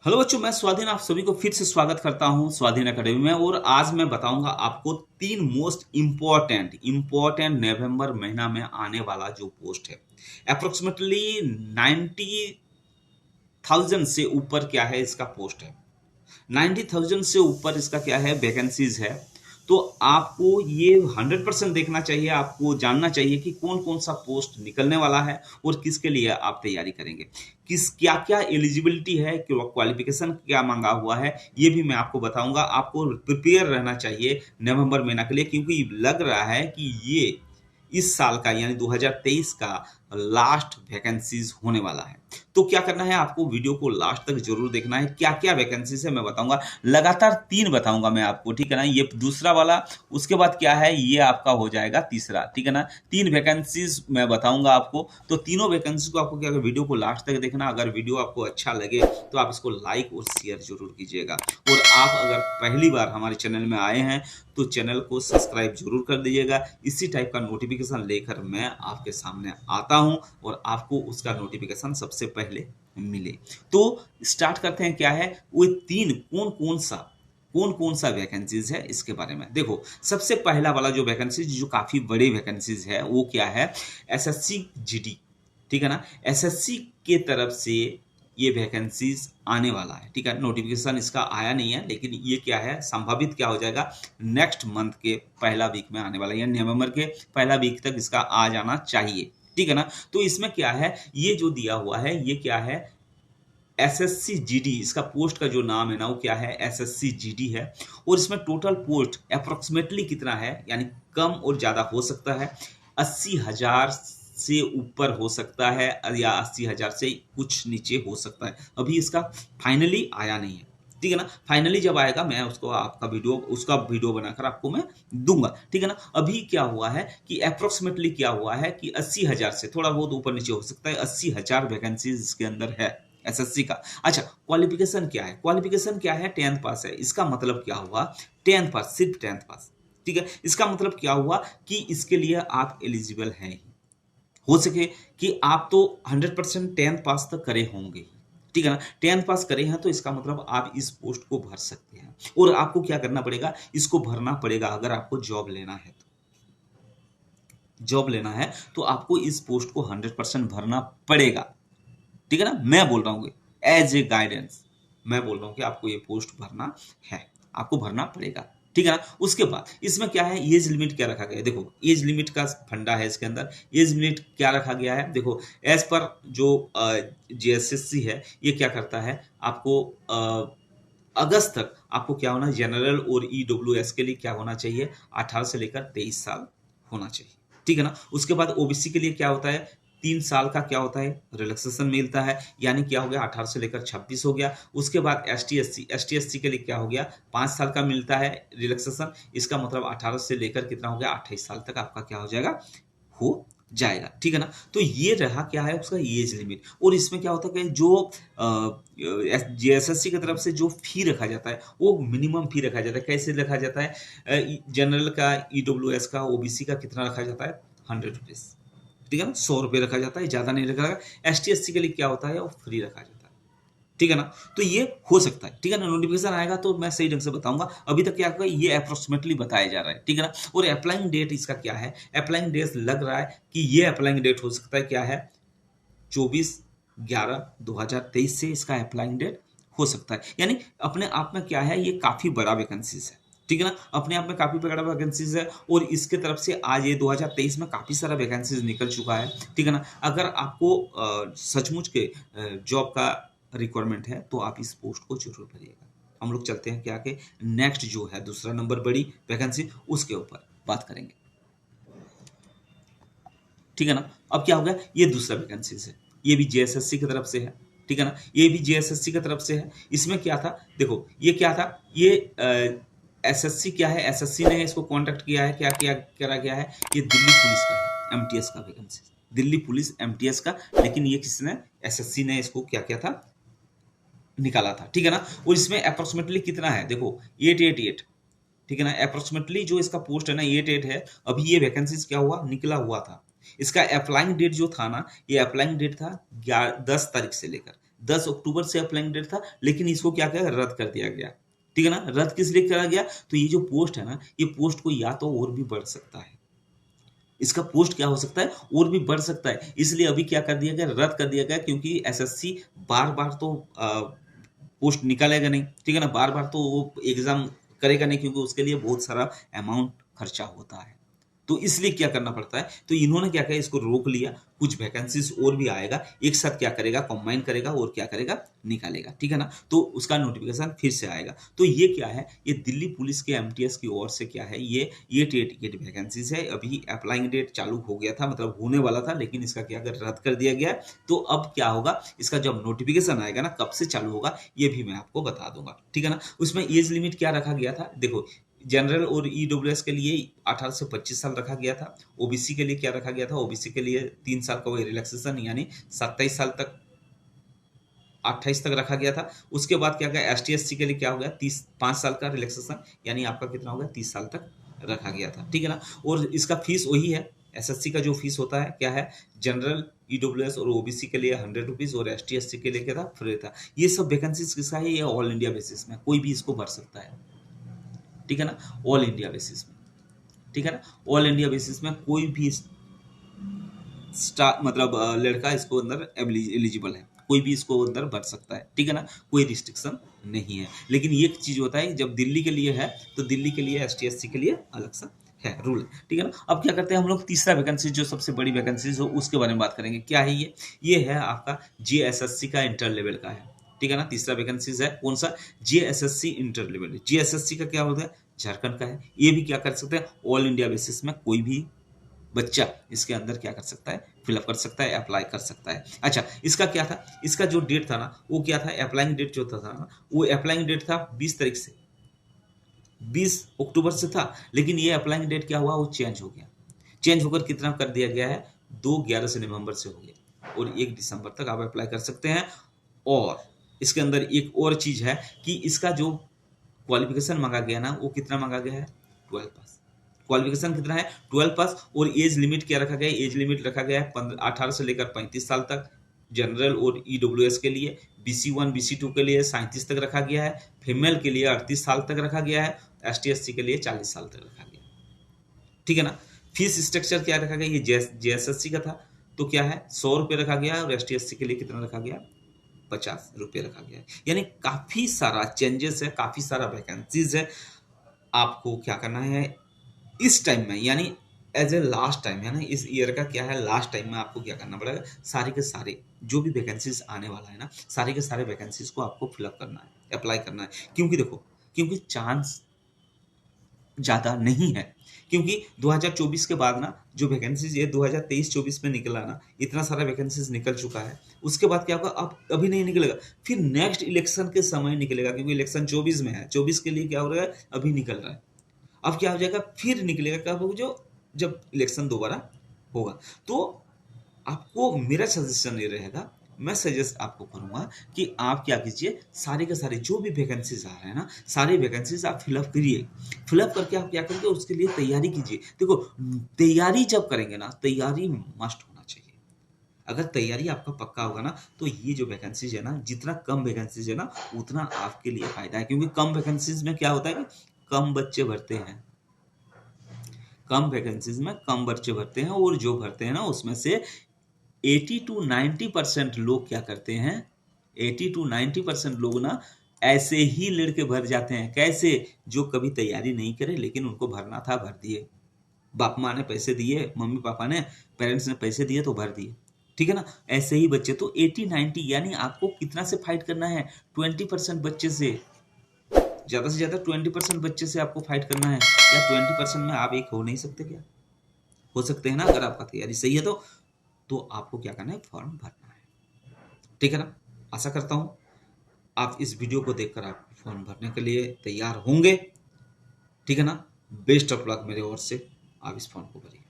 Hello बच्चों, मैं स्वाधीन आप सभी को फिर से स्वागत करता हूं स्वाधीन एकेडमी में। और आज मैं बताऊंगा आपको तीन मोस्ट इम्पोर्टेंट नवंबर महीना में आने वाला जो पोस्ट है। अप्रोक्सीमेटली 90,000 से ऊपर क्या है इसका पोस्ट है। 90,000 से ऊपर इसका क्या है वैकेंसीज है। तो आपको ये 100% देखना चाहिए, आपको जानना चाहिए कि कौन कौन सा पोस्ट निकलने वाला है और किसके लिए आप तैयारी करेंगे, किस क्या क्या एलिजिबिलिटी है, क्वालिफिकेशन क्या मांगा हुआ है, ये भी मैं आपको बताऊंगा। आपको प्रिपेयर रहना चाहिए नवंबर महीना के लिए, क्योंकि लग रहा है कि ये इस साल का यानी 2023 का लास्ट वैकेंसीज होने वाला है। तो क्या करना है, आपको वीडियो को लास्ट तक जरूर देखना है। क्या क्या वैकेंसीज है मैं बताऊंगा, लगातार तीन बताऊंगा मैं आपको, ठीक है ना। ये दूसरा वाला, उसके बाद क्या है, ये आपका हो जाएगा तीसरा, ठीक है ना। तीन वैकेंसीज मैं बताऊंगा आपको। तो तीनों वैकेंसीज को आपको क्या, वीडियो को लास्ट तक देखना। अगर वीडियो आपको अच्छा लगे तो आप इसको लाइक और शेयर जरूर कीजिएगा। और आप अगर पहली बार हमारे चैनल में आए हैं तो चैनल को सब्सक्राइब जरूर कर दीजिएगा। इसी टाइप का नोटिफिकेशन लेकर मैं आपके सामने आता हूं और आपको उसका नोटिफिकेशन सबसे पहले मिले। तो स्टार्ट करते हैं, क्या है वो तीन, कौन कौन सा वैकेंसीज है इसके बारे में देखो। सबसे पहला वाला जो वैकेंसीज, जो काफी बड़ी वैकेंसीज है, वो क्या है, एसएससी जीडी, ठीक है ना। एसएससी के तरफ से ये वैकेंसीज आने वाला है, ठीक है। नोटिफिकेशन इसका आया नहीं है, लेकिन ये क्या है, संभावित क्या हो जाएगा, नेक्स्ट मंथ के पहला वीक में आने वाला है, यानी नवंबर के पहला वीक तक इसका आ जाना चाहिए, ठीक है ना। तो इसमें क्या है, ये जो दिया हुआ है ये क्या है, एसएससी जीडी, इसका पोस्ट का जो नाम है ना वो क्या है, एसएससी जीडी है। और इसमें टोटल पोस्ट अप्रोक्सीमेटली कितना है, यानी कम और ज्यादा हो सकता है। 80,000 से ऊपर हो सकता है या 80,000 से कुछ नीचे हो सकता है। अभी इसका फाइनली आया नहीं है, ठीक है ना। फाइनली जब आएगा मैं उसका वीडियो बनाकर आपको मैं दूंगा, ठीक है ना। अभी क्या हुआ है कि अप्रोक्सीमेटली क्या हुआ है कि 80,000 से थोड़ा बहुत ऊपर नीचे हो सकता है, 80,000 वैकेंसीज इसके अंदर है एसएससी का। अच्छा, क्वालिफिकेशन क्या है, क्वालिफिकेशन क्या है, 10th पास है। इसका मतलब क्या हुआ, 10th पास, सिर्फ 10th पास, ठीक है। इसका मतलब क्या हुआ कि इसके लिए आप एलिजिबल हैं ही। हो सके कि आप तो 100% 10th पास तक करे होंगे ही, ठीक है ना। 10th पास करे हैं तो इसका मतलब आप इस पोस्ट को भर सकते हैं। और आपको क्या करना पड़ेगा, इसको भरना पड़ेगा अगर आपको जॉब लेना है तो। जॉब लेना है तो आपको इस पोस्ट को 100% भरना पड़ेगा, ठीक है ना। मैं बोल रहा हूँ एज ए गाइडेंस, मैं बोल रहा हूँ कि आपको ये पोस्ट भरना है, आपको भरना पड़ेगा, ठीक है ना। उसके बाद इसमें क्या है, एज लिमिट क्या रखा गया है, देखो एज लिमिट का फंडा है इसके अंदर। एज लिमिट क्या रखा गया है, देखो एज पर जो जेएसएससी है ये क्या करता है, आपको अगस्त तक आपको क्या होना, जनरल और ईडब्ल्यूएस के लिए क्या होना चाहिए, 18 से लेकर 23 साल होना चाहिए, ठीक है ना। उसके बाद ओबीसी के लिए क्या होता है, 3 साल का क्या होता है, रिलैक्सेशन मिलता है, यानी क्या हो गया, 18 से लेकर 26 हो गया। उसके बाद एसटी एससी के लिए क्या हो गया, 5 साल का मिलता है रिलैक्सेशन। इसका मतलब 18 से लेकर कितना हो गया, 28 साल तक आपका क्या हो जाएगा, हो जाएगा, ठीक है ना। तो ये रहा क्या है उसका एज लिमिट। और इसमें क्या होता है कि जो जेएसएससी की तरफ से जो फी रखा जाता है वो मिनिमम फी रखा जाता है। कैसे रखा जाता है, जनरल का, ईडब्ल्यूएस का, ओबीसी का कितना रखा जाता है, 100 रुपीज, ठीक है ना, 100 रुपये रखा जाता है, ज्यादा नहीं रखा जाता। एसटी एससी के लिए क्या होता है, वो फ्री रखा जाता है, ठीक है ना। तो ये हो सकता है, ठीक है ना। नोटिफिकेशन आएगा तो मैं सही ढंग से बताऊंगा। अभी तक क्या होगा, ये अप्रोक्सीमेटली बताया जा रहा है, ठीक है ना। और अप्लाइंग डेट इसका क्या है, अप्लाइंग डेट लग रहा है कि ये अप्लाइंग डेट हो सकता है क्या है, 24/11/2023 से इसका अप्लाइंग डेट हो सकता है। यानी अपने आप में क्या है, ये काफी बड़ा वैकेंसीज है, ठीक है ना। अपने आप में काफी बड़ा वैकेंसीज है। और इसके तरफ से आज ये 2023 में काफी सारा वैकेंसीज निकल चुका है, ठीक है ना। अगर आपको सचमुच के जॉब का रिक्वायरमेंट है तो आप इस पोस्ट को जरूर भरिएगा। हम लोग चलते हैं क्या के नेक्स्ट जो है दूसरा नंबर बड़ी वैकेंसी, उसके ऊपर बात करेंगे, ठीक है ना। अब क्या हो गया, ये दूसरा वैकेंसी है, ये भी जेएसएससी की तरफ से है, ठीक है ना। ये भी जेएसएससी की तरफ से है। इसमें क्या था, देखो ये क्या था, ये एसएससी क्या है, एसएससी ने इसको कॉन्टेक्ट किया है, क्या किया करा गया है, ये दिल्ली पुलिस का है, एमटीएस का वैकेंसी, दिल्ली पुलिस एमटीएस का। लेकिन ये किसने, एसएससी ने इसको क्या किया था, निकाला था, ठीक है ना। और इसमें अप्रोक्सीमेटली कितना है, देखो 888, ठीक है ना। अप्रोक्सीमेटली जो इसका पोस्ट है ना 88 है। अभी ये वैकेंसीज क्या हुआ, निकला हुआ था। इसका अप्लाइंग डेट जो था ना, ये अप्लाइंग डेट था 10 तारीख से लेकर 10 अक्टूबर से अप्लाइंग डेट था, लेकिन इसको क्या किया, रद्द कर दिया गया। ठीक है ना, रद्द किस लिए करा गया, तो ये जो पोस्ट है ना, ये पोस्ट को या तो और भी बढ़ सकता है, इसका पोस्ट क्या हो सकता है, और भी बढ़ सकता है, इसलिए अभी क्या कर दिया गया, रद्द कर दिया गया, क्योंकि एसएससी बार बार तो पोस्ट निकालेगा नहीं, ठीक है ना, बार बार तो वो एग्जाम करेगा नहीं, क्योंकि उसके लिए बहुत सारा अमाउंट खर्चा होता है, तो इसलिए क्या करना पड़ता है, तो इन्होंने क्या किया, इसको रोक लिया, कुछ वैकेंसीज और भी आएगा, एक साथ क्या करेगा, कंबाइन करेगा और क्या करेगा, निकालेगा, ठीक है ना, तो उसका नोटिफिकेशन फिर से आएगा। तो ये क्या है, ये दिल्ली पुलिस के एमटीएस की ओर से क्या है, ये टिकट वैकेंसीज है, अभी अप्लाइंग डेट चालू हो गया था, मतलब होने वाला था, लेकिन इसका क्या अगर रद्द कर दिया गया, तो अब क्या होगा, इसका जब नोटिफिकेशन आएगा ना, कब से चालू होगा ये भी मैं आपको बता दूंगा, ठीक है ना। उसमें एज लिमिट क्या रखा गया था, देखो जनरल और ईडब्ल्यूएस के लिए 18 से 25 साल रखा गया था, ओबीसी के लिए क्या रखा गया था, ओबीसी के लिए 3 साल का वही रिलैक्सेशन, यानी 27 साल तक 28 तक रखा गया था। उसके बाद क्या गया, एसटी एससी के लिए क्या हो गया, 5 साल का रिलैक्सेशन, यानी आपका कितना हो गया, 30 साल तक रखा गया था, ठीक है ना। और इसका फीस वही है, एसएससी का जो फीस होता है क्या है, जनरल ईडब्ल्यूएस और ओबीसी के लिए 100 रुपीज और एसटी एससी के लिए क्या था, फ्री था। ये सब वैकेंसीज किसका है, ये ऑल इंडिया बेसिस में कोई भी इसको भर सकता है, ठीक है ना, ऑल इंडिया बेसिस में, ठीक है ना, ऑल इंडिया बेसिस में कोई भी मतलब लड़का इसको अंदर एलिजिबल है, कोई भी इसको अंदर भर सकता है, ठीक है ना, कोई रिस्ट्रिक्शन नहीं है। लेकिन ये चीज होता है, जब दिल्ली के लिए है तो दिल्ली के लिए एसटी एससी के लिए अलग सा है रूल, ठीक है ना। अब क्या करते हैं हम लोग, तीसरा वैकेंसी जो सबसे बड़ी वैकेंसीज हो उसके बारे में बात करेंगे। क्या है ये है आपका जेएसएससी का इंटर लेवल का है, ठीक है ना। तीसरा वैकेंसीज है कौन सा, जेएसएससी इंटर लेवल। जेएसएससी का क्या होता है, झारखंड का है। ये भी क्या कर सकते हैं, ऑल इंडिया बेसिस में कोई भी बच्चा इसके अंदर क्या कर सकता है, फिलअप कर सकता है, अप्लाई कर सकता है। अच्छा, इसका क्या था, इसका जो डेट था ना वो क्या था, अप्लाइंग डेट जो था ना, वो अप्लाइंग डेट था 20 तारीख से 20 अक्टूबर से था, लेकिन ये अप्लाइंग डेट क्या हुआ, वो चेंज हो गया, चेंज होकर कितना कर दिया गया है, 2/11 से नवंबर से हो गया, और 1 दिसंबर तक आप अप्लाई कर सकते हैं। और इसके अंदर एक और चीज है कि इसका जो क्वालिफिकेशन मांगा गया ना, वो कितना मांगा गया है, 12 पास। क्वालिफिकेशन कितना है, 12 पास। और एज लिमिट क्या रखा गया है, एज लिमिट रखा गया है 18 से लेकर 35 साल तक जनरल और ईडब्ल्यूएस के लिए, BC1 BC2 के लिए 37 तक रखा गया है, फीमेल के लिए 38 साल तक रखा गया है, एसटी एससी के लिए 40 साल तक रखा गया, ठीक है ना। फीस स्ट्रक्चर क्या रखा गया, ये जेएसएससी का था तो क्या है, 100 रुपये रखा गया है, और एसटी एससी के लिए कितना रखा गया, 50 रुपये रखा गया है। यानी काफी सारा चेंजेस है, काफी सारा वैकेंसीज है। आपको क्या करना है इस टाइम में, यानी एज ए लास्ट टाइम, यानी इस ईयर का क्या है लास्ट टाइम में, आपको क्या करना पड़ेगा, सारे के सारे जो भी वैकेंसीज आने वाला है ना, सारे के सारे वैकेंसीज को आपको फिलअप करना है, अप्लाई करना है। क्योंकि देखो, क्योंकि चांस ज्यादा नहीं है, क्योंकि 2024 के बाद ना जो वैकेंसीज ये 2023-24 में निकला ना, इतना सारा वैकेंसीज निकल चुका है। उसके बाद क्या होगा, अब अभी नहीं निकलेगा, फिर नेक्स्ट इलेक्शन के समय निकलेगा, क्योंकि इलेक्शन 24 में है, 24 के लिए क्या हो रहा है, अभी निकल रहा है। अब क्या हो जाएगा, फिर निकलेगा क्या होगा, जो जब इलेक्शन दोबारा होगा। तो आपको मेरा सजेशन ये रहेगा, मैं सजेस्ट आपको करूंगा कि आप क्या कीजिए, सारे के सारे जो भी वैकेंसीज आ रहे हैं ना, सारे वैकेंसीज आप फिलअप करिए। फिलअप करके आप क्या करेंगे, उसके लिए तैयारी कीजिए। देखो, तैयारी जब करेंगे ना, तैयारी मस्ट होना चाहिए। अगर तैयारी आपका पक्का होगा ना, तो ये जो वैकेंसीज है ना, जितना कम वैकेंसीज है ना, उतना आपके लिए फायदा है। क्योंकि कम वैकेंसीज में क्या होता है कि कम बच्चे भरते हैं, कम वैकेंसीज में कम बच्चे भरते हैं, और जो भरते हैं ना उसमें से 80 to 90% लोग क्या करते हैं, 80 to 90% लोग ना ऐसे ही लड़के भर जाते हैं। कैसे, जो कभी तैयारी नहीं करे, लेकिन उनको भरना था भर दिए, बाप माँ ने पैसे दिए, मम्मी पापा ने, पेरेंट्स ने पैसे दिए तो भर दिए, ठीक है ना। ऐसे ही बच्चे तो 80-90, यानी आपको कितना से फाइट करना है, 20% बच्चे से ज्यादा 20% बच्चे से आपको फाइट करना है। या 20% में आप एक हो नहीं सकते क्या, हो सकते हैं ना, अगर आपका तैयारी सही है तो आपको क्या करना है, फॉर्म भरना है, ठीक है ना। आशा करता हूं आप इस वीडियो को देखकर आप फॉर्म भरने के लिए तैयार होंगे, ठीक है ना। बेस्ट ऑफ लक मेरे ओर से, आप इस फॉर्म को भरिए।